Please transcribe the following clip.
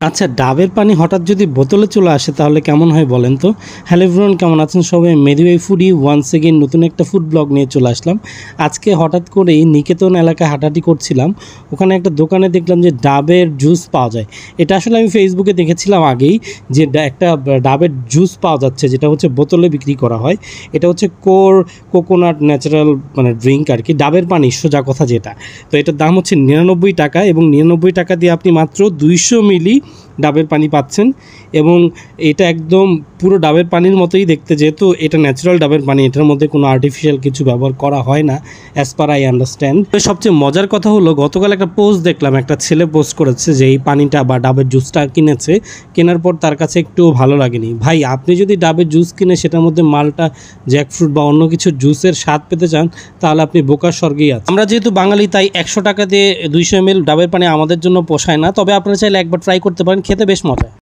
আচ্ছা, ডাবের পানি হঠাৎ যদি বোতলে চলে আসে তাহলে কেমন হয় বলেন তো? হ্যালো এভরিওয়ান, কেমন আছেন সবাই? মেদিওয়াই ফুডি ওয়ান্স এগেইন নতুন একটা ফুড ব্লগ নিয়ে চলে আসলাম। আজকে হঠাৎ করেই নিকেতন এলাকায় হাঁটাহাঁটি করছিলাম। ওখানে একটা দোকানে দেখলাম যে ডাবের জুস পাওয়া যায়। এটা আসলে আমি ফেসবুকে দেখেছিলাম আগেই যে একটা ডাবের জুস পাওয়া যাচ্ছে, যেটা হচ্ছে বোতলে বিক্রি করা হয়। এটা হচ্ছে কোকোনাট ন্যাচারাল মানে ড্রিঙ্ক আর কি, ডাবের পানি সোজা কথা যেটা। তো এটার দাম হচ্ছে 99 টাকা এবং 99 টাকা দিয়ে আপনি মাত্র 200 মিলি ডাবের পানি পাচ্ছেন। এবং এটা একদম পুরো ডাবের পানির মতোই দেখতে, যেহেতু এটা ন্যাচারাল ডাবের পানি, এটার মধ্যে কোনো আর্টিফিশিয়াল কিছু ব্যবহার করা হয় না অ্যাজ পার আই আন্ডারস্ট্যান্ড। সবচেয়ে মজার কথা হলো, গতকাল একটা পোস্ট দেখলাম, একটা ছেলে পোস্ট করেছে যে এই পানিটা বা ডাবের জুসটা কিনেছে, কেনার পর তার কাছে একটু ভালো লাগেনি। ভাই, আপনি যদি ডাবের জুস কিনে সেটার মধ্যে মালটা, জ্যাকফ্রুট বা অন্য কিছু জুসের স্বাদ পেতে চান, তাহলে আপনি বোকার স্বর্গেই আছেন। আমরা যেহেতু বাঙালি, তাই 100 টাকা দিয়ে 200 ml ডাবের পানি আমাদের জন্য পোষায় না। তবে আপনারা চাইলে একবার ট্রাই করতে পারেন, খেতে বেশ মজা।